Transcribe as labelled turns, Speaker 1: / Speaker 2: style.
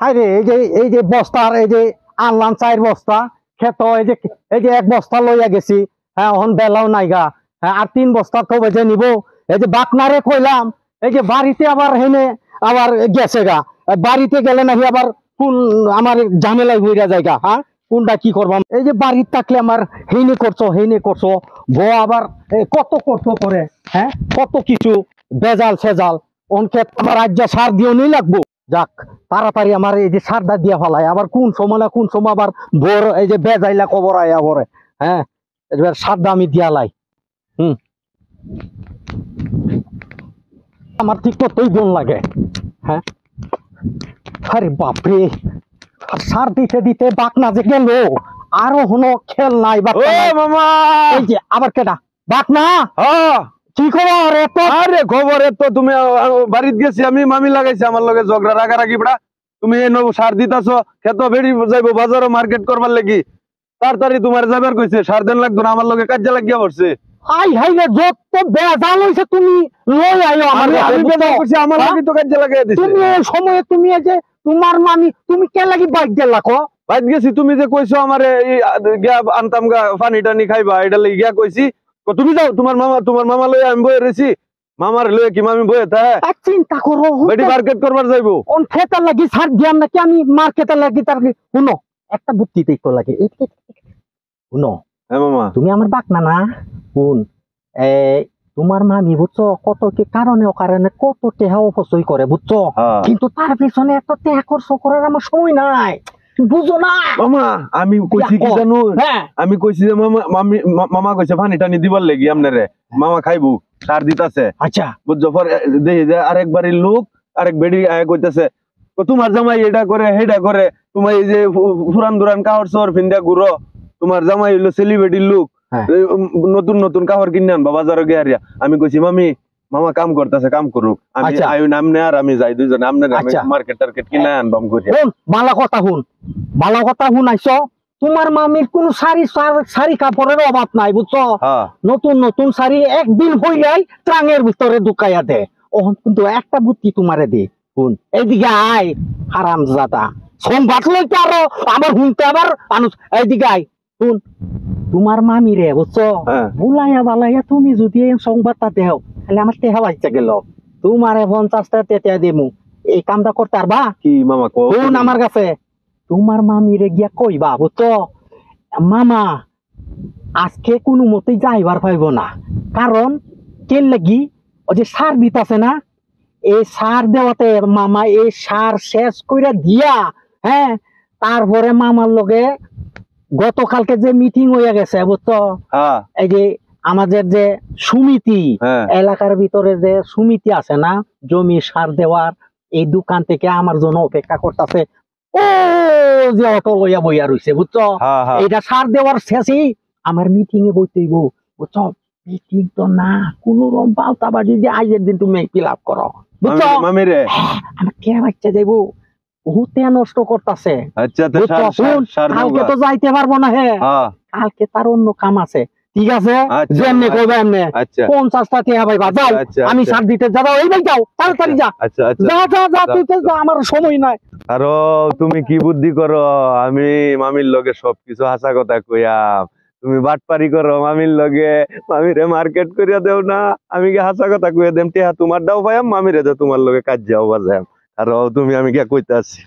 Speaker 1: High রে এই যে বস্তার এই যে আনলাম 4 বস্তা খেত এই যে 1 বস্তা লইয়া গেছি। হ্যাঁ এখন বেলাও নাইগা। হ্যাঁ আর 3 বস্তা তো বেজে নিব। এই যে বাকনারে কইলাম এই যে বাড়িতে আবার হেনে আবার গেছে গা। বাড়িতে গেলে নাকি আবার কোন আমার ঝামেলায় হইরা জায়গা। হ্যাঁ কোনটা কি করবাম এই যে বাড়িতে থাকলে আমার হেনে করছো বউ আবার কত করছো করে। হ্যাঁ কত কিছু বেজাল সেজাল অনকে আমার রাজ্য সার দিও নেই লাগবো। যাক তাড়াতাড়ি আমার এই যে সারটা দিয়া ফেলায় আবার কোন সময় না কোন সময় আবার ভোর এই যে বেজাইলা কবর আয়া পরে। হ্যাঁ এবার সারটা আমি দিয়া লাই। আমার ঠিক মতোই বোন লাগে। হ্যাঁ আরে বাপরে সার দিতে দিতে বাকনা যে গেল আরো হনো খেল নাই
Speaker 2: মামা
Speaker 1: এই যে আবার কেটা বাকনা কি খবর এত
Speaker 2: আরে খবর এত তুমি বাড়িতে গেছি আমি মামি লাগাইছি আমার লগে ঝগড়া রাগারাগি পড়া তুমি সার দিতাছো খেত বেড়ি যাইবো বাজারও মার্কেট করবার লাগি তাড়াতাড়ি তোমার যাবার কইছে সার দেন লাগতো না আমার লগে কাজে লাগিয়া পড়ছে।
Speaker 1: হাই হাই রে যত বেজাল হইছে তুমি লই আইও
Speaker 2: আমি বেজাল করছি আমার লাগি তো কাজে লাগাইয়া দিছে।
Speaker 1: তুমি এই সময়ে তুমি এই যে তোমার মামি তুমি কে লাগি বাইক গেলা কো
Speaker 2: বাইক গেছি তুমি যে কইছো আমারে গিয়া আনতাম গা পানি টানি খাইবা এটা লাগি গিয়া কইছি তুমি যাও তোমার মামা লই আমি বয়ে রইছি মামার লই কি মামি বয়ে তা
Speaker 1: চিন্তা করো
Speaker 2: বেডি মার্কেট করবার যাইবো
Speaker 1: কোন খেতার লাগি সার দিয়াম নাকি আমি মার্কেটের লাগি তার শুনো একটা বুদ্ধি দেখতে লাগে শুনো।
Speaker 2: হ্যাঁ মামা
Speaker 1: তুমি আমার বাকনা না শুন তোমার মামি বুঝছো কত কি কারণে অকারণে কত টেহা অপচয় করে বুঝছো কিন্তু তার পিছনে এত টেহা খরচ করার আমার সময় নাই বুঝো না
Speaker 2: মামা। আমি কইছি কি জানো আমি কইছি যে মামা কইছে পানি টানি দিবার লাগি আপনারে মামা খাইবো সার দিতাছে।
Speaker 1: আচ্ছা
Speaker 2: বুঝছো পর দেখি যে আরেক বাড়ির লোক আরেক বেডি কইতাছে তোমার জামাই এটা করে হেটা করে তোমার এই যে ফুরান দুরান কাহর চোর ফিন্দা ঘুরো তোমার জামাই হইলো সেলিব্রিটির লোক নতুন নতুন কাপড় কিনে আনবা বাজারে গিয়ে। আমি কইছি মামা কাম করতেছে কাম করুক আমি আয়ু নামনে আর আমি যাই দুইজনে আমনে মার্কেট টার্কেট কিনে আনবাম করি।
Speaker 1: ভালো কথা শুন আইছো তোমার মামির কোন শাড়ি কাপড়ের অভাব নাই বুঝছো। নতুন নতুন শাড়ি একদিন হইলাই ট্রাঙের ভিতরে ঢুকাইয়া দে। ওহন কিন্তু একটা বুদ্ধি তোমারে দি শুন এইদিকে আয় হারামজাদা সংবাদ লইতে আরো আমার শুনতে আবার মানুষ এইদিকে আয় শুন তোমার মামি রে বুঝছো বুলাইয়া বালাইয়া তুমি যদি এই সংবাদটা দেও তাহলে আমার টেহা বাচ্চা গেল তোমারে 50টা টেটা দেমু এই কামটা করতে পারবা
Speaker 2: কি মামা
Speaker 1: কোন আমার কাছে তোমার মামি রে গিয়া কইবা বুঝছো মামা আজকে কোনো মতেই যাইবার পাইব না কারণ কেন লাগি ওই যে সার দিতাছে না এই সার দেওয়াতে মামা এই সার শেষ কইরা দিয়া হ্যাঁ তারপরে মামার লগে গতকালকে যে মিটিং হইয়া গেছে বুঝছো এই যে আমাদের যে সমিতি এলাকার ভিতরে যে সমিতি আছে না জমি সার দেওয়ার এই দোকান থেকে আমার জন্য অপেক্ষা করতেছে ও যে অটো লইয়া বইয়া রইছে বুঝছো এটা সার দেওয়ার শেষেই আমার মিটিং এ বইতেইব বুঝছো মিটিং তো না কোন রকম পাল্টাবাজি দিয়ে আজের দিন তুমি ফিল আপ করো বুঝছো আমার কে বাচ্চা যাইবো বহুতে নষ্ট করতেছে। কালকে তো যাইতে পারবো না হ্যাঁ কালকে তার অন্য কাম আছে ঠিক আছে যেমনি করবে এমনি 50টা টিয়া পাইবা যাও আমি সার দিতে যাবো এই ভাই যাও তাড়াতাড়ি যা যা তুই তো আমার সময় নাই।
Speaker 2: আর তুমি কি বুদ্ধি করো আমি মামির লগে সবকিছু হাসা কথা কইয়াম তুমি বাটপারি করো মামির লগে মামিরে মার্কেট করিয়া দেও না আমি কি হাসা কথা কইয়া দেম টিয়া তোমার দাও পাইয়াম মামিরে তোমার লগে কাজ যাও বাজাম আর তুমি আমি কে কইতাছি।